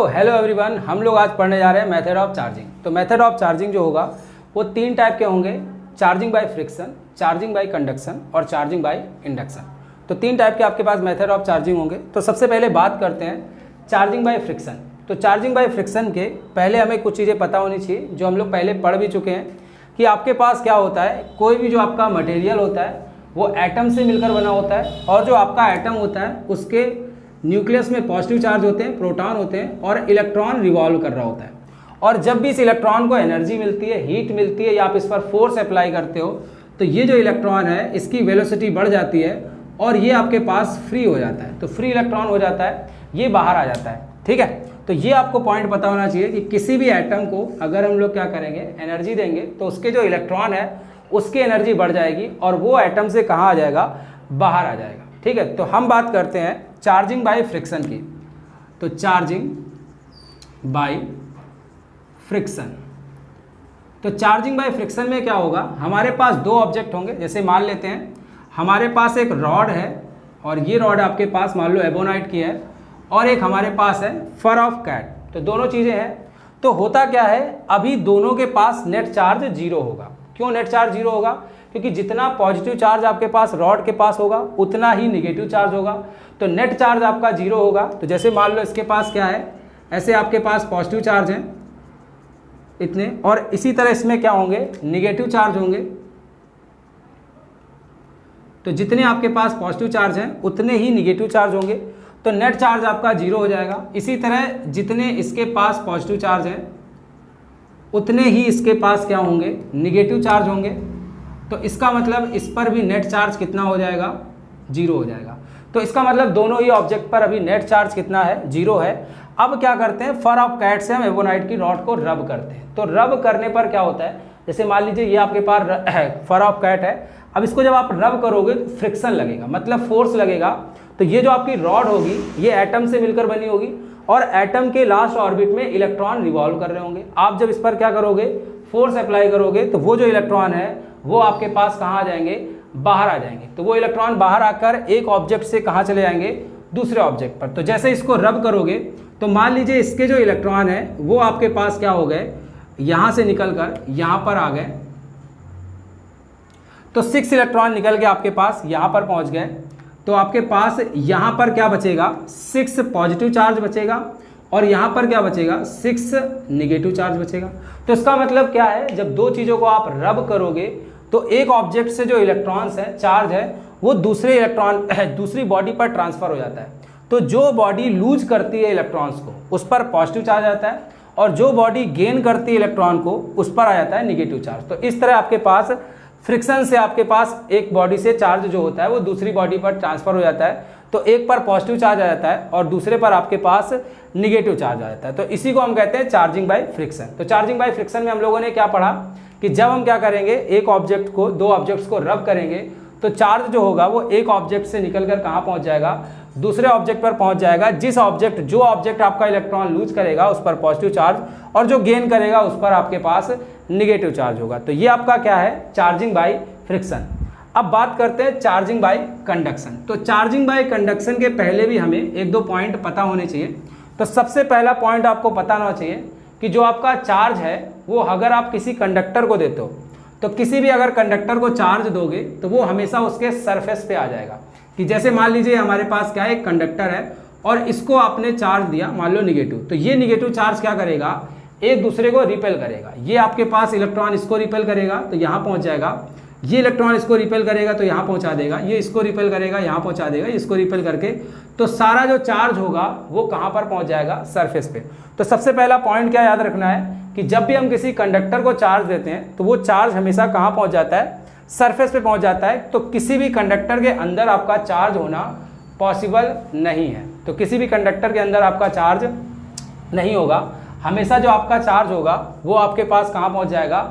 तो hello everyone, हम लोग आज पढ़ने जा रहे हैं मेथड ऑफ चार्जिंग। तो मेथड ऑफ चार्जिंग जो होगा वो तीन टाइप के होंगे, charging by friction, charging by conduction और चार्जिंग बाय इंडक्शन। तो तीन टाइप के आपके पास मेथड ऑफ चार्जिंग होंगे। तो सबसे पहले बात करते हैं चार्जिंग बाय फ्रिक्शन। तो चार्जिंग बाय फ्रिक्शन के पहले हमें कुछ चीज़ें पता होनी चाहिए जो हम लोग पहले पढ़ भी चुके हैं कि आपके पास क्या होता है, कोई भी जो आपका मटेरियल होता है वो एटम से मिलकर बना होता है और जो आपका एटम होता है उसके न्यूक्लियस में पॉजिटिव चार्ज होते हैं, प्रोटॉन होते हैं और इलेक्ट्रॉन रिवॉल्व कर रहा होता है। और जब भी इस इलेक्ट्रॉन को एनर्जी मिलती है, हीट मिलती है या आप इस पर फोर्स अप्लाई करते हो तो ये जो इलेक्ट्रॉन है इसकी वेलोसिटी बढ़ जाती है और ये आपके पास फ्री हो जाता है। तो फ्री इलेक्ट्रॉन हो जाता है, ये बाहर आ जाता है। ठीक है, तो ये आपको पॉइंट पता होना चाहिए कि किसी भी एटम को अगर हम लोग क्या करेंगे, एनर्जी देंगे तो उसके जो इलेक्ट्रॉन है उसकी एनर्जी बढ़ जाएगी और वो एटम से कहाँ आ जाएगा, बाहर आ जाएगा। ठीक है, तो हम बात करते हैं चार्जिंग बाय फ्रिक्शन की। तो चार्जिंग बाय फ्रिक्शन, तो चार्जिंग बाय फ्रिक्शन में क्या होगा, हमारे पास दो ऑब्जेक्ट होंगे। जैसे मान लेते हैं हमारे पास एक रॉड है और ये रॉड आपके पास मान लो एबोनाइट की है और एक हमारे पास है फर ऑफ कैट। तो दोनों चीज़ें हैं। तो होता क्या है, अभी दोनों के पास नेट चार्ज जीरो होगा। क्यों नेट चार्ज जीरो होगा? क्योंकि जितना पॉजिटिव चार्ज आपके पास रॉड के पास होगा उतना ही निगेटिव चार्ज होगा। तो नेट चार्ज आपका जीरो होगा। तो जैसे मान लो इसके पास क्या है, ऐसे आपके पास पॉजिटिव चार्ज हैं इतने और इसी तरह इसमें क्या होंगे, निगेटिव चार्ज होंगे। तो जितने आपके पास पॉजिटिव चार्ज हैं उतने ही निगेटिव चार्ज होंगे। तो नेट चार्ज आपका जीरो हो जाएगा। इसी तरह जितने इसके पास पॉजिटिव चार्ज हैं उतने ही इसके पास क्या होंगे, निगेटिव चार्ज होंगे। तो इसका मतलब इस पर भी नेट चार्ज कितना हो जाएगा, जीरो हो जाएगा। तो इसका मतलब दोनों ही ऑब्जेक्ट पर अभी नेट चार्ज कितना है, जीरो है। अब क्या करते हैं, फर ऑफ कैट से हम एबोनाइट की रॉड को रब करते हैं। तो रब करने पर क्या होता है, जैसे मान लीजिए ये आपके पास फर ऑफ कैट है। अब इसको जब आप रब करोगे तो फ्रिक्शन लगेगा, मतलब फोर्स लगेगा। तो ये जो आपकी रॉड होगी ये एटम से मिलकर बनी होगी और एटम के लास्ट ऑर्बिट में इलेक्ट्रॉन रिवॉल्व कर रहे होंगे। आप जब इस पर क्या करोगे, फोर्स अप्लाई करोगे तो वो जो इलेक्ट्रॉन है वो आपके पास कहाँ आ जाएंगे, बाहर आ जाएंगे। तो वो इलेक्ट्रॉन बाहर आकर एक ऑब्जेक्ट से कहाँ चले जाएंगे, दूसरे ऑब्जेक्ट पर। तो जैसे इसको रब करोगे तो मान लीजिए इसके जो इलेक्ट्रॉन है वो आपके पास क्या हो गए, यहाँ से निकल कर यहाँ पर आ गए। तो 6 इलेक्ट्रॉन निकल के आपके पास यहाँ पर पहुँच गए। तो आपके पास यहाँ पर क्या बचेगा, 6 पॉजिटिव चार्ज बचेगा और यहाँ पर क्या बचेगा, 6 निगेटिव चार्ज बचेगा। तो इसका मतलब क्या है, जब दो चीज़ों को आप रब करोगे तो एक ऑब्जेक्ट से जो इलेक्ट्रॉन्स है, चार्ज है, वो दूसरे इलेक्ट्रॉन दूसरी बॉडी पर ट्रांसफ़र हो जाता है। तो जो बॉडी लूज करती है इलेक्ट्रॉन्स को उस पर पॉजिटिव चार्ज आता है और जो बॉडी गेन करती है इलेक्ट्रॉन को उस पर आ जाता है निगेटिव चार्ज। तो इस तरह आपके पास फ्रिक्शन से आपके पास एक बॉडी से चार्ज जो होता है वो दूसरी बॉडी पर ट्रांसफ़र हो जाता है। तो एक पर पॉजिटिव चार्ज आ जाता है और दूसरे पर आपके पास निगेटिव चार्ज आ जाता है। तो इसी को हम कहते हैं चार्जिंग बाय फ्रिक्शन। तो चार्जिंग बाय फ्रिक्शन में हम लोगों ने क्या पढ़ा कि जब हम क्या करेंगे, एक ऑब्जेक्ट को, दो ऑब्जेक्ट्स को रब करेंगे तो चार्ज जो होगा वो एक ऑब्जेक्ट से निकलकर कहाँ पहुँच जाएगा, दूसरे ऑब्जेक्ट पर पहुँच जाएगा। जो ऑब्जेक्ट आपका इलेक्ट्रॉन लूज करेगा उस पर पॉजिटिव चार्ज और जो गेन करेगा उस पर आपके पास निगेटिव चार्ज होगा। तो ये आपका क्या है, चार्जिंग बाय फ्रिक्शन। अब बात करते हैं चार्जिंग बाय कंडक्शन। तो चार्जिंग बाय कंडक्शन के पहले भी हमें एक दो पॉइंट पता होने चाहिए। तो सबसे पहला पॉइंट आपको पता होना चाहिए कि जो आपका चार्ज है वो अगर आप किसी कंडक्टर को देते हो तो किसी भी अगर कंडक्टर को चार्ज दोगे तो वो हमेशा उसके सरफेस पे आ जाएगा। कि जैसे मान लीजिए हमारे पास क्या है, एक कंडक्टर है और इसको आपने चार्ज दिया मान लो निगेटिव। तो ये निगेटिव चार्ज क्या करेगा, एक दूसरे को रिपेल करेगा। ये आपके पास इलेक्ट्रॉन इसको रिपेल करेगा तो यहाँ पहुँच जाएगा, ये इलेक्ट्रॉन इसको रिपेल करेगा तो यहाँ पहुँचा देगा, ये इसको रिपेल करेगा यहाँ पहुँचा देगा, इसको रिपेल करके तो सारा जो चार्ज होगा वो कहाँ पर पहुँच जाएगा, सरफेस पे। तो सबसे पहला पॉइंट क्या याद रखना है कि जब भी हम किसी कंडक्टर को चार्ज देते हैं तो वो चार्ज हमेशा कहाँ पहुँच जाता है, सरफेस पे पहुँच जाता है। तो किसी भी कंडक्टर के अंदर आपका चार्ज होना पॉसिबल नहीं है। तो किसी भी कंडक्टर के अंदर आपका चार्ज नहीं होगा, हमेशा जो आपका चार्ज होगा वो आपके पास कहाँ पहुँच जाएगा,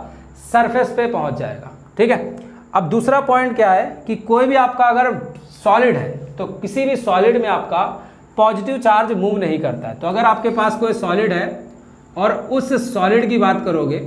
सरफेस पे पहुँच जाएगा। ठीक है, अब दूसरा पॉइंट क्या है कि कोई भी आपका अगर सॉलिड है तो किसी भी सॉलिड में आपका पॉजिटिव चार्ज मूव नहीं करता है। तो अगर आपके पास कोई सॉलिड है और उस सॉलिड की बात करोगे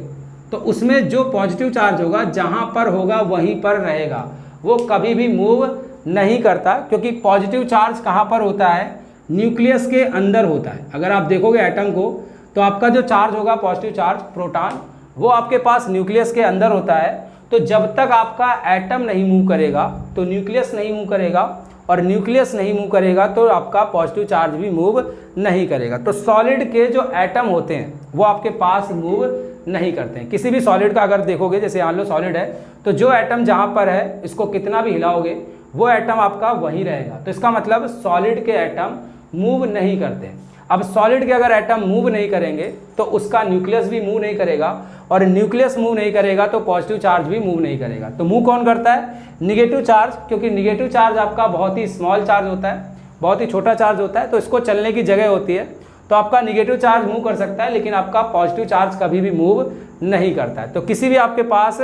तो उसमें जो पॉजिटिव चार्ज होगा जहाँ पर होगा वहीं पर रहेगा, वो कभी भी मूव नहीं करता। क्योंकि पॉजिटिव चार्ज कहाँ पर होता है, न्यूक्लियस के अंदर होता है। अगर आप देखोगे एटम को तो आपका जो चार्ज होगा पॉजिटिव चार्ज प्रोटॉन, वो आपके पास न्यूक्लियस के अंदर होता है। तो जब तक आपका एटम नहीं मूव करेगा तो न्यूक्लियस नहीं मूव करेगा, और न्यूक्लियस नहीं मूव करेगा तो आपका पॉजिटिव चार्ज भी मूव नहीं करेगा। तो सॉलिड के जो एटम होते हैं वो आपके पास मूव नहीं करते हैं। किसी भी सॉलिड का अगर देखोगे, जैसे मान लो सॉलिड है, तो जो एटम जहाँ पर है इसको कितना भी हिलाओगे वो एटम आपका वहीं रहेगा। तो इसका मतलब सॉलिड के एटम मूव नहीं करते। अब सॉलिड के अगर एटम मूव नहीं करेंगे तो उसका न्यूक्लियस भी मूव नहीं करेगा, और न्यूक्लियस मूव नहीं करेगा तो पॉजिटिव चार्ज भी मूव नहीं करेगा। तो मूव कौन करता है? निगेटिव चार्ज, क्योंकि निगेटिव चार्ज आपका बहुत ही स्मॉल चार्ज होता है, बहुत ही छोटा चार्ज होता है, तो इसको चलने की जगह होती है। तो आपका निगेटिव चार्ज मूव कर सकता है, लेकिन आपका पॉजिटिव चार्ज कभी भी मूव नहीं करता है। तो किसी भी आपके पास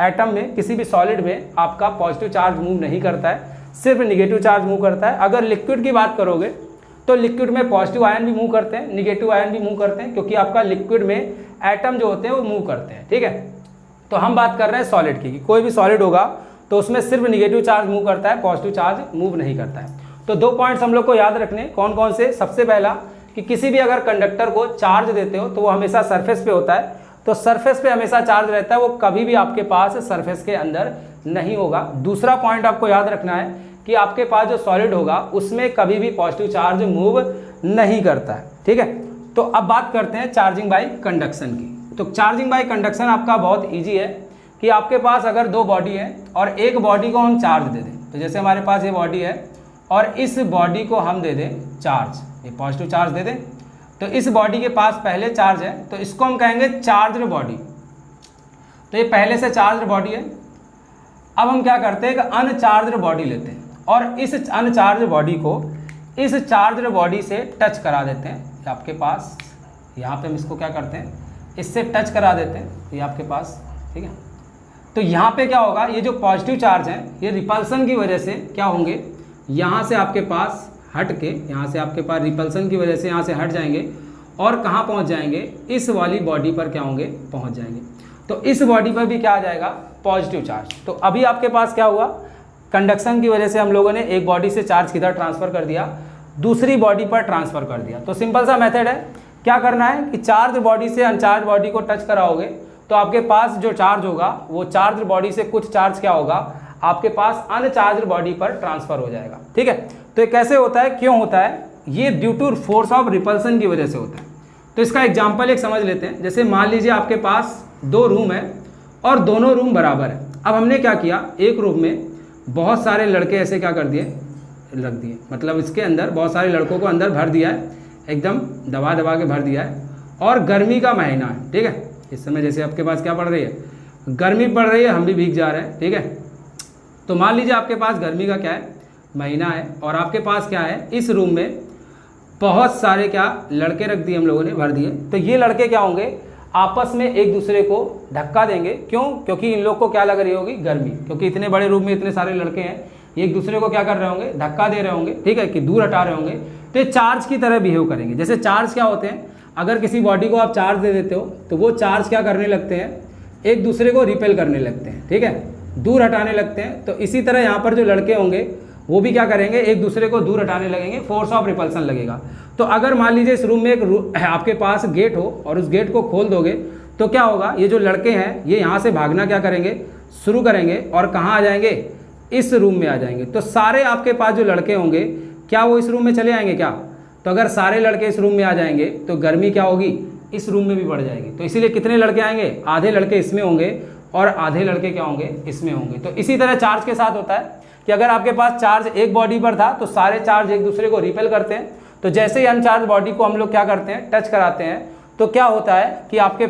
एटम में, किसी भी सॉलिड में आपका पॉजिटिव चार्ज मूव नहीं करता है, सिर्फ निगेटिव चार्ज मूव करता है। अगर लिक्विड की बात करोगे तो लिक्विड में पॉजिटिव आयन भी मूव करते हैं, निगेटिव आयन भी मूव करते हैं, क्योंकि आपका लिक्विड में एटम जो होते हैं वो मूव करते हैं। ठीक है, तो हम बात कर रहे हैं सॉलिड की, कोई भी सॉलिड होगा तो उसमें सिर्फ निगेटिव चार्ज मूव करता है, पॉजिटिव चार्ज मूव नहीं करता है। तो 2 पॉइंट्स हम लोग को याद रखने, कौन कौन से? सबसे पहला कि किसी भी अगर कंडक्टर को चार्ज देते हो तो वो हमेशा सरफेस पे होता है, तो सरफेस पे हमेशा चार्ज रहता है, वो कभी भी आपके पास सरफेस के अंदर नहीं होगा। दूसरा पॉइंट आपको याद रखना है कि आपके पास जो सॉलिड होगा उसमें कभी भी पॉजिटिव चार्ज मूव नहीं करता है। ठीक है, तो अब बात करते हैं चार्जिंग बाय कंडक्शन की। तो चार्जिंग बाय कंडक्शन आपका बहुत ईजी है कि आपके पास अगर 2 बॉडी है और एक बॉडी को हम चार्ज दे दें, तो जैसे हमारे पास ये बॉडी है और इस बॉडी को हम दे दें चार्ज, ये पॉजिटिव चार्ज दे दें, तो इस बॉडी के पास पहले चार्ज है तो इसको हम कहेंगे चार्ज्ड बॉडी। तो ये पहले से चार्ज्ड बॉडी है। अब हम क्या करते हैं कि अनचार्ज्ड बॉडी लेते हैं और इस अनचार्ज्ड बॉडी को इस चार्ज्ड बॉडी से टच करा देते हैं। आपके पास यहाँ पे हम इसको क्या करते हैं, इससे टच करा देते हैं, ये आपके पास। ठीक है, तो यहाँ पे क्या होगा, ये जो पॉजिटिव चार्ज है ये रिपल्सन की वजह से क्या होंगे, यहाँ से आपके पास हट के, यहाँ से आपके पास रिपल्सन की वजह से यहाँ से हट जाएंगे और कहाँ पहुँच जाएंगे, इस वाली बॉडी पर क्या होंगे, पहुँच जाएंगे। तो इस बॉडी पर भी क्या आ जाएगा, पॉजिटिव चार्ज। तो अभी आपके पास क्या हुआ, कंडक्शन की वजह से हम लोगों ने एक बॉडी से चार्ज किधर ट्रांसफ़र कर दिया, दूसरी बॉडी पर ट्रांसफ़र कर दिया। तो सिंपल सा मेथड है, क्या करना है कि चार्ज बॉडी से अनचार्ज बॉडी को टच कराओगे तो आपके पास जो चार्ज होगा वो चार्ज बॉडी से कुछ चार्ज क्या होगा, आपके पास अनचार्ज बॉडी पर ट्रांसफ़र हो जाएगा। ठीक है, तो ये कैसे होता है, क्यों होता है, ये due to force of repulsion की वजह से होता है। तो इसका एग्जाम्पल एक समझ लेते हैं। जैसे मान लीजिए आपके पास 2 रूम है और दोनों रूम बराबर है। अब हमने क्या किया, एक रूम में बहुत सारे लड़के ऐसे क्या कर दिए, रख दिए, मतलब इसके अंदर बहुत सारे लड़कों को अंदर भर दिया है, एकदम दबा दबा के भर दिया है, और गर्मी का महीना है। ठीक है, इस समय जैसे आपके पास क्या पड़ रही है, गर्मी पड़ रही है, हम भी भीग जा रहे हैं। ठीक है, तो मान लीजिए आपके पास गर्मी का क्या है, महीना है, और आपके पास क्या है, इस रूम में बहुत सारे क्या लड़के रख दिए हम लोगों ने, भर दिए। तो ये लड़के क्या होंगे, आपस में एक दूसरे को धक्का देंगे। क्यों, क्योंकि इन लोग को क्या लग रही होगी, गर्मी, क्योंकि इतने बड़े रूम में इतने सारे लड़के हैं, ये एक दूसरे को क्या कर रहे होंगे, धक्का दे रहे होंगे। ठीक है, कि दूर हटा रहे होंगे। तो ये चार्ज की तरह बिहेव करेंगे। जैसे चार्ज क्या होते हैं, अगर किसी बॉडी को आप चार्ज दे देते हो तो वो चार्ज क्या करने लगते हैं, एक दूसरे को रिपेल करने लगते हैं। ठीक है, दूर हटाने लगते हैं। तो इसी तरह यहाँ पर जो लड़के होंगे वो भी क्या करेंगे, एक दूसरे को दूर हटाने लगेंगे, फोर्स ऑफ रिपल्सन लगेगा। तो अगर मान लीजिए इस रूम में एक आपके पास गेट हो और उस गेट को खोल दोगे तो क्या होगा, ये जो लड़के हैं ये यहाँ से भागना क्या करेंगे, शुरू करेंगे, और कहाँ आ जाएंगे, इस रूम में आ जाएंगे। तो सारे आपके पास जो लड़के होंगे क्या वो इस रूम में चले आएंगे क्या, तो अगर सारे लड़के इस रूम में आ जाएंगे तो गर्मी क्या होगी, इस रूम में भी बढ़ जाएगी। तो इसीलिए कितने लड़के आएंगे, आधे लड़के इसमें होंगे और आधे लड़के क्या होंगे, इसमें होंगे। तो इसी तरह चार्ज के साथ होता है कि अगर आपके पास चार्ज एक बॉडी पर था तो सारे चार्ज एक दूसरे को रिपेल करते हैं। तो जैसे ही अनचार्ज बॉडी को हम लोग क्या करते हैं, टच कराते हैं, तो क्या होता है कि आपके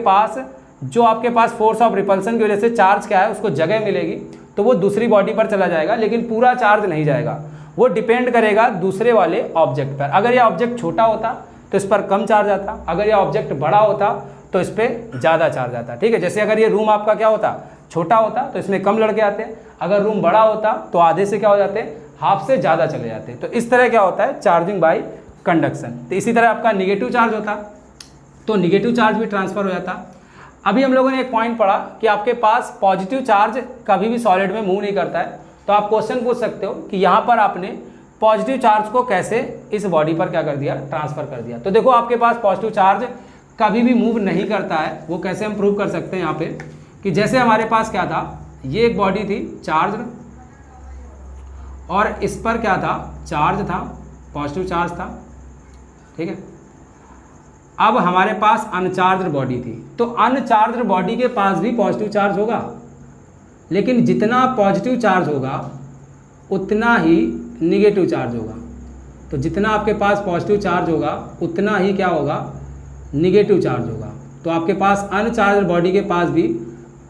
पास फोर्स ऑफ रिपल्सन की वजह से चार्ज क्या है, उसको जगह मिलेगी, तो वो दूसरी बॉडी पर चला जाएगा, लेकिन पूरा चार्ज नहीं जाएगा। वो डिपेंड करेगा दूसरे वाले ऑब्जेक्ट पर। अगर यह ऑब्जेक्ट छोटा होता तो इस पर कम चार्ज आता, अगर यह ऑब्जेक्ट बड़ा होता तो इस पर ज़्यादा चार्ज आता। ठीक है, जैसे अगर ये रूम आपका क्या होता, छोटा होता तो इसमें कम लड़के आते हैं, अगर रूम बड़ा होता तो आधे से क्या हो जाते हैं, हाफ से ज़्यादा चले जाते हैं। तो इस तरह क्या होता है चार्जिंग बाय कंडक्शन। तो इसी तरह आपका निगेटिव चार्ज होता तो निगेटिव चार्ज भी ट्रांसफ़र हो जाता। अभी हम लोगों ने एक पॉइंट पढ़ा कि आपके पास पॉजिटिव चार्ज कभी भी सॉलिड में मूव नहीं करता है। तो आप क्वेश्चन पूछ सकते हो कि यहाँ पर आपने पॉजिटिव चार्ज को कैसे इस बॉडी पर क्या कर दिया, ट्रांसफर कर दिया। तो देखो आपके पास पॉजिटिव चार्ज कभी भी मूव नहीं करता है। वो कैसे हम प्रूव कर सकते हैं यहाँ पे कि जैसे हमारे पास क्या था, ये एक बॉडी थी चार्ज और इस पर क्या था, चार्ज था, पॉजिटिव चार्ज था, ठीक है। अब हमारे पास अनचार्ज बॉडी थी, तो अनचार्ज बॉडी के पास भी पॉजिटिव चार्ज होगा, लेकिन जितना पॉजिटिव चार्ज होगा उतना ही निगेटिव चार्ज होगा। तो जितना आपके पास पॉजिटिव चार्ज होगा उतना ही क्या होगा, निगेटिव चार्ज होगा। तो आपके पास अनचार्ज बॉडी के पास भी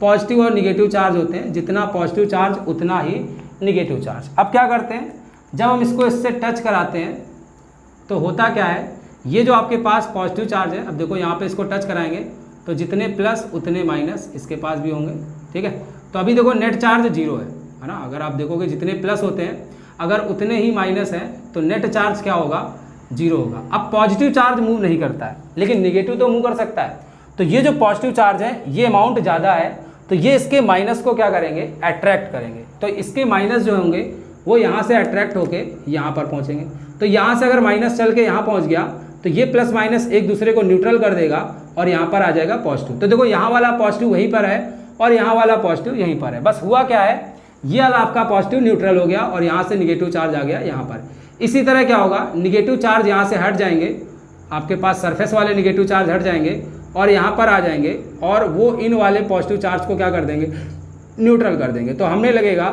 पॉजिटिव और निगेटिव चार्ज होते हैं, जितना पॉजिटिव चार्ज उतना ही निगेटिव चार्ज। अब क्या करते हैं, जब हम इसको इससे टच कराते हैं तो होता क्या है, ये जो आपके पास पॉजिटिव चार्ज है, अब देखो यहाँ पे इसको टच कराएंगे तो जितने प्लस उतने माइनस इसके पास भी होंगे, ठीक है। तो अभी देखो नेट चार्ज 0 है ना। अगर आप देखोगे जितने प्लस होते हैं अगर उतने ही माइनस हैं तो नेट चार्ज क्या होगा, 0 होगा। अब पॉजिटिव चार्ज मूव नहीं करता है, लेकिन निगेटिव तो मूव कर सकता है। तो ये जो पॉजिटिव चार्ज है ये अमाउंट ज़्यादा है, तो ये इसके माइनस को क्या करेंगे, अट्रैक्ट करेंगे। तो इसके माइनस जो होंगे वो यहाँ से अट्रैक्ट होके यहाँ पर पहुँचेंगे। तो यहाँ से अगर माइनस चल के यहाँ पहुँच गया तो ये प्लस माइनस एक दूसरे को न्यूट्रल कर देगा और यहाँ पर आ जाएगा पॉजिटिव। तो देखो यहाँ वाला पॉजिटिव वहीं पर है और यहाँ वाला पॉजिटिव यहीं पर है। बस हुआ क्या है, ये वाला आपका पॉजिटिव न्यूट्रल हो गया और यहाँ से निगेटिव चार्ज आ गया यहाँ पर। इसी तरह क्या होगा, निगेटिव चार्ज यहाँ से हट जाएंगे, आपके पास सरफेस वाले निगेटिव चार्ज हट जाएंगे और यहाँ पर आ जाएंगे और वो इन वाले पॉजिटिव चार्ज को क्या कर देंगे, न्यूट्रल कर देंगे। तो हमने लगेगा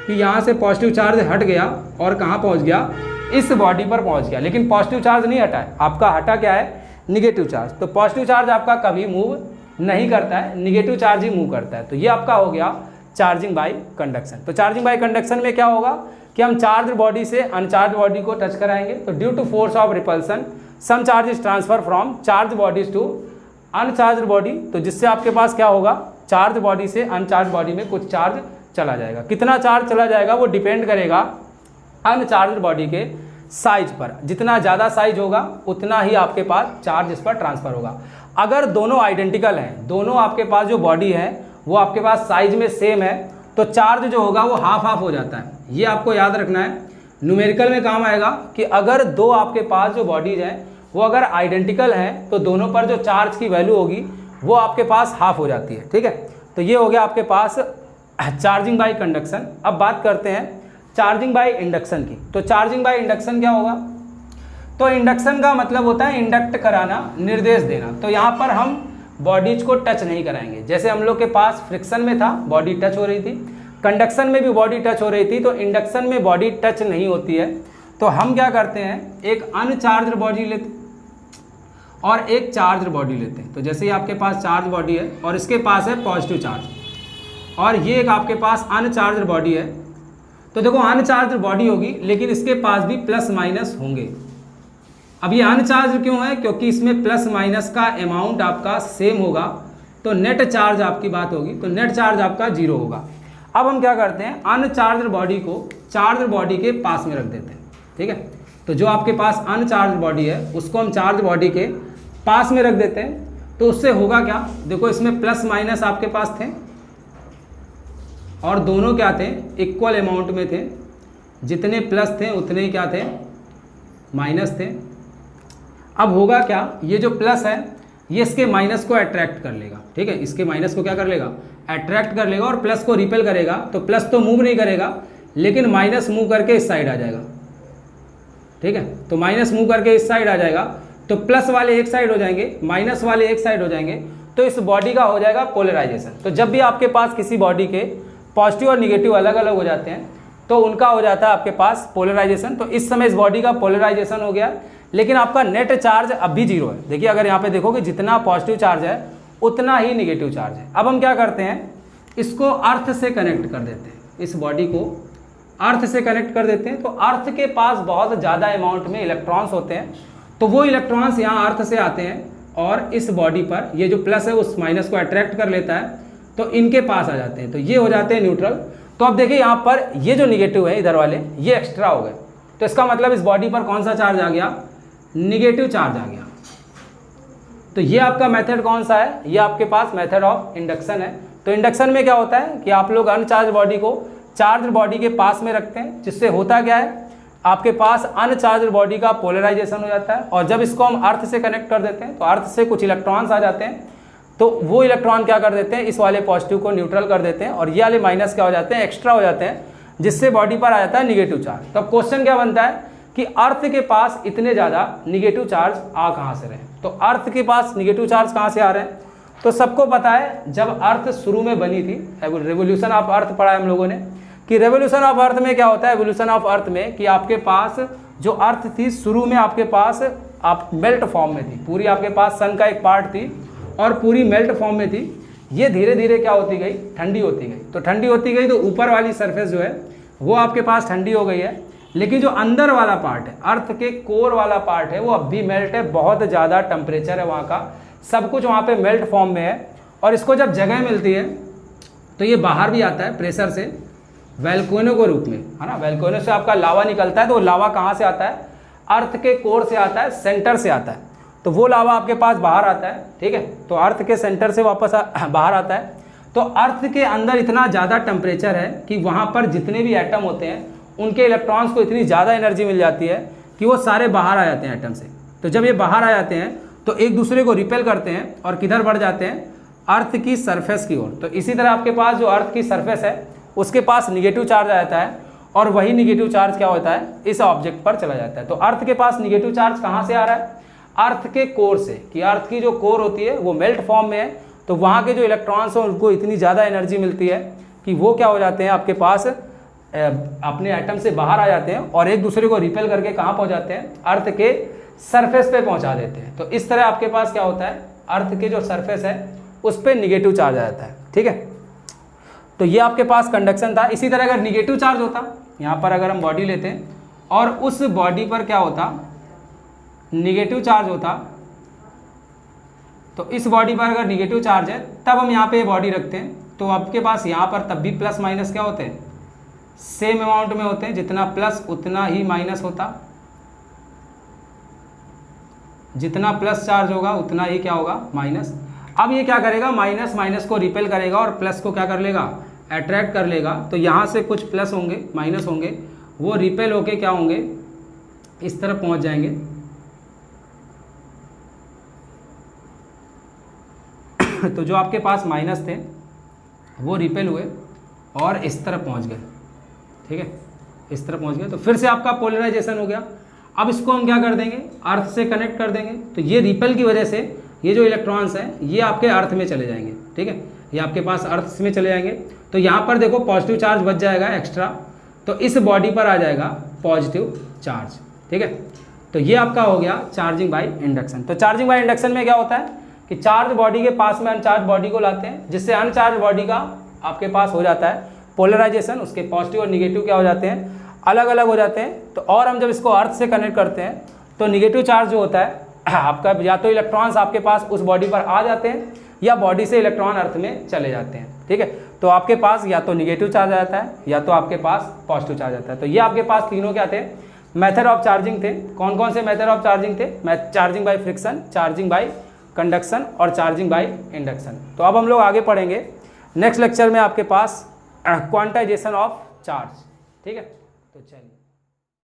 कि यहाँ से पॉजिटिव चार्ज हट गया और कहाँ पहुँच गया, इस बॉडी पर पहुँच गया। लेकिन पॉजिटिव चार्ज नहीं हटा है, आपका हटा क्या है, निगेटिव चार्ज। तो पॉजिटिव चार्ज आपका कभी मूव नहीं करता है, निगेटिव चार्ज ही मूव करता है। तो ये आपका हो गया चार्जिंग बाय कंडक्शन। तो चार्जिंग बाय कंडक्शन में क्या होगा कि हम चार्ज बॉडी से अनचार्ज बॉडी को टच कराएंगे। तो due to force of repulsion some charge is transfer from charge bodies to uncharge body. तो जिससे आपके पास क्या होगा, चार्ज बॉडी से अनचार्ज बॉडी में कुछ चार्ज चला जाएगा। कितना चार्ज चला जाएगा वो डिपेंड करेगा अनचार्ज बॉडी के साइज पर। जितना ज़्यादा साइज होगा उतना ही आपके पास चार्ज इस पर ट्रांसफर होगा। अगर दोनों आइडेंटिकल हैं, दोनों आपके पास जो बॉडी है वो आपके पास साइज में सेम है, तो चार्ज जो होगा वो हाफ हाफ हो जाता है। ये आपको याद रखना है, न्यूमेरिकल में काम आएगा कि अगर दो आपके पास जो बॉडीज हैं वो अगर आइडेंटिकल हैं तो दोनों पर जो चार्ज की वैल्यू होगी वो आपके पास हाफ हो जाती है, ठीक है। तो ये हो गया आपके पास चार्जिंग बाय कंडक्शन। अब बात करते हैं चार्जिंग बाय इंडक्शन की। तो चार्जिंग बाय इंडक्शन क्या होगा, तो इंडक्शन का मतलब होता है इंडक्ट कराना, निर्देश देना। तो यहाँ पर हम बॉडीज को टच नहीं कराएंगे। जैसे हम लोग के पास फ्रिक्शन में था बॉडी टच हो रही थी, कंडक्शन में भी बॉडी टच हो रही थी, तो इंडक्शन में बॉडी टच नहीं होती है। तो हम क्या करते हैं, एक अनचार्ज बॉडी लेते और एक चार्ज बॉडी लेते हैं। तो जैसे ही आपके पास चार्ज बॉडी है और इसके पास है पॉजिटिव चार्ज, और ये एक आपके पास अनचार्ज बॉडी है। तो देखो अनचार्ज बॉडी होगी लेकिन इसके पास भी प्लस माइनस होंगे। अब ये अनचार्ज क्यों है, क्योंकि इसमें प्लस माइनस का अमाउंट आपका सेम होगा, तो नेट चार्ज आपकी बात होगी, तो नेट चार्ज आपका 0 होगा। अब हम क्या करते हैं, अनचार्ज बॉडी को चार्ज बॉडी के पास में रख देते हैं, ठीक है। तो जो आपके पास अनचार्ज बॉडी है उसको हम चार्ज बॉडी के पास में रख देते हैं। तो उससे होगा क्या, देखो इसमें प्लस माइनस आपके पास थे और दोनों क्या थे, इक्वल अमाउंट में थे। जितने प्लस थे उतने ही क्या थे, माइनस थे। अब होगा क्या, ये जो प्लस है ये इसके माइनस को अट्रैक्ट कर लेगा, ठीक है। इसके माइनस को क्या कर लेगा, अट्रैक्ट कर लेगा और प्लस को रिपेल करेगा। तो प्लस तो मूव नहीं करेगा लेकिन माइनस मूव करके इस साइड आ जाएगा, ठीक है। तो माइनस मूव करके इस साइड आ जाएगा, तो प्लस वाले एक साइड हो जाएंगे, माइनस वाले एक साइड हो जाएंगे। तो इस बॉडी का हो जाएगा पोलराइजेशन। तो जब भी आपके पास किसी बॉडी के पॉजिटिव और निगेटिव अलग अलग हो जाते हैं तो उनका हो जाता है आपके पास पोलराइजेशन। तो इस समय इस बॉडी का पोलराइजेशन हो गया, लेकिन आपका नेट चार्ज अब भी 0 है। देखिए अगर यहाँ पे देखोगे जितना पॉजिटिव चार्ज है उतना ही निगेटिव चार्ज है। अब हम क्या करते हैं, इसको अर्थ से कनेक्ट कर देते हैं, इस बॉडी को अर्थ से कनेक्ट कर देते हैं। तो अर्थ के पास बहुत ज़्यादा अमाउंट में इलेक्ट्रॉन्स होते हैं, तो वो इलेक्ट्रॉन्स यहाँ अर्थ से आते हैं और इस बॉडी पर ये जो प्लस है उस माइनस को अट्रैक्ट कर लेता है, तो इनके पास आ जाते हैं। तो ये हो जाते हैं न्यूट्रल। तो अब देखिए यहाँ पर ये जो निगेटिव है इधर वाले ये एक्स्ट्रा हो गए, तो इसका मतलब इस बॉडी पर कौन सा चार्ज आ गया, निगेटिव चार्ज आ गया। तो ये आपका मेथड कौन सा है, ये आपके पास मेथड ऑफ इंडक्शन है। तो इंडक्शन में क्या होता है कि आप लोग अनचार्ज बॉडी को चार्ज बॉडी के पास में रखते हैं, जिससे होता क्या है, आपके पास अनचार्ज बॉडी का पोलराइजेशन हो जाता है, और जब इसको हम अर्थ से कनेक्ट कर देते हैं तो अर्थ से कुछ इलेक्ट्रॉन्स आ जाते हैं, तो वो इलेक्ट्रॉन क्या कर देते हैं, इस वाले पॉजिटिव को न्यूट्रल कर देते हैं, और ये वाले माइनस क्या हो जाते हैं, एक्स्ट्रा हो जाते हैं, जिससे बॉडी पर आ जाता है निगेटिव चार्ज। तो अब क्वेश्चन क्या बनता है कि अर्थ के पास इतने ज़्यादा निगेटिव चार्ज आ कहाँ से रहे, तो अर्थ के पास निगेटिव चार्ज कहाँ से आ रहे हैं, तो सबको पता है जब अर्थ शुरू में बनी थी, रेवोल्यूशन ऑफ अर्थ पढ़ा है हम लोगों ने, कि रेवोल्यूशन ऑफ अर्थ में क्या होता है, एवोल्यूशन ऑफ अर्थ में कि आपके पास जो अर्थ थी शुरू में आपके पास आप मेल्ट फॉर्म में थी, पूरी आपके पास सन का एक पार्ट थी और पूरी मेल्ट फॉर्म में थी, ये धीरे धीरे क्या होती गई, ठंडी होती गई। तो ठंडी होती गई तो ऊपर वाली सरफेस जो है वो आपके पास ठंडी हो गई है, लेकिन जो अंदर वाला पार्ट है, अर्थ के कोर वाला पार्ट है, वो अब भी मेल्ट है, बहुत ज़्यादा टेम्परेचर है वहाँ का, सब कुछ वहाँ पे मेल्ट फॉर्म में है। और इसको जब जगह मिलती है तो ये बाहर भी आता है प्रेशर से वोल्केनो के रूप में, है ना। वोल्केनो से आपका लावा निकलता है, तो वो लावा कहाँ से आता है, अर्थ के कोर से आता है, सेंटर से आता है, तो वो लावा आपके पास बाहर आता है, ठीक है। तो अर्थ के सेंटर से वापस बाहर आता है। तो अर्थ के अंदर इतना ज़्यादा टेम्परेचर है कि वहाँ पर जितने भी एटम होते हैं उनके इलेक्ट्रॉन्स को इतनी ज़्यादा एनर्जी मिल जाती है कि वो सारे बाहर आ जाते हैं एटम से। तो जब ये बाहर आ जाते हैं तो एक दूसरे को रिपेल करते हैं और किधर बढ़ जाते हैं, अर्थ की सरफेस की ओर। तो इसी तरह आपके पास जो अर्थ की सरफेस है उसके पास निगेटिव चार्ज आ जाता है, और वही निगेटिव चार्ज क्या होता है, इस ऑब्जेक्ट पर चला जाता है। तो अर्थ के पास निगेटिव चार्ज कहाँ से आ रहा है, अर्थ के कोर से, कि अर्थ की जो कोर होती है वो मेल्ट फॉर्म में है, तो वहाँ के जो इलेक्ट्रॉन्स हैं उनको इतनी ज़्यादा एनर्जी मिलती है कि वो क्या हो जाते हैं, आपके पास अपने एटम से बाहर आ जाते हैं और एक दूसरे को रिपेल करके कहाँ पहुँच जाते हैं, अर्थ के सरफेस पे पहुँचा देते हैं। तो इस तरह आपके पास क्या होता है, अर्थ के जो सरफेस है उस पर निगेटिव चार्ज आ जाता है, ठीक है। तो ये आपके पास कंडक्शन था। इसी तरह अगर निगेटिव चार्ज होता, यहाँ पर अगर हम बॉडी लेते हैं और उस बॉडी पर क्या होता, निगेटिव चार्ज होता, तो इस बॉडी पर अगर निगेटिव चार्ज है तब हम यहाँ पे बॉडी रखते हैं, तो आपके पास यहाँ पर तब भी प्लस माइनस क्या होते हैं, सेम अमाउंट में होते हैं, जितना प्लस उतना ही माइनस होता, जितना प्लस चार्ज होगा उतना ही क्या होगा, माइनस। अब ये क्या करेगा, माइनस माइनस को रिपेल करेगा और प्लस को क्या कर लेगा, अट्रैक्ट कर लेगा। तो यहाँ से कुछ प्लस होंगे, माइनस होंगे, वो रिपेल होके क्या होंगे, इस तरफ पहुँच जाएंगे। तो जो आपके पास माइनस थे वो रिपेल हुए और इस तरफ पहुँच गए, ठीक है, इस तरफ पहुँच गए। तो फिर से आपका पोलराइजेशन हो गया। अब इसको हम क्या कर देंगे, अर्थ से कनेक्ट कर देंगे। तो ये रिपेल की वजह से ये जो इलेक्ट्रॉन्स हैं ये आपके अर्थ में चले जाएंगे, ठीक है, ये आपके पास अर्थ में चले जाएंगे। तो यहाँ पर देखो पॉजिटिव चार्ज बच जाएगा एक्स्ट्रा, तो इस बॉडी पर आ जाएगा पॉजिटिव चार्ज, ठीक है। तो ये आपका हो गया चार्जिंग बाय इंडक्शन। तो चार्जिंग बाय इंडक्शन में क्या होता है कि चार्ज बॉडी के पास में अनचार्ज बॉडी को लाते हैं, जिससे अनचार्ज बॉडी का आपके पास हो जाता है पोलराइजेशन, उसके पॉजिटिव और निगेटिव क्या हो जाते हैं, अलग अलग हो जाते हैं। तो और हम जब इसको अर्थ से कनेक्ट करते हैं तो निगेटिव चार्ज जो होता है आपका, या तो इलेक्ट्रॉन्स आपके पास उस बॉडी पर आ जाते हैं या बॉडी से इलेक्ट्रॉन अर्थ में चले जाते हैं, ठीक है। तो आपके पास या तो निगेटिव चार्ज आ जाता है या तो आपके पास पॉजिटिव चार्ज आता है। तो ये आपके पास तीनों क्या थे, मेथड ऑफ चार्जिंग थे। कौन कौन से मेथड ऑफ चार्जिंग थे, charging by friction, charging by conduction और चार्जिंग बाय इंडक्शन। तो अब हम लोग आगे पढ़ेंगे नेक्स्ट लेक्चर में आपके पास क्वांटाइजेशन ऑफ चार्ज, ठीक है। तो चलिए।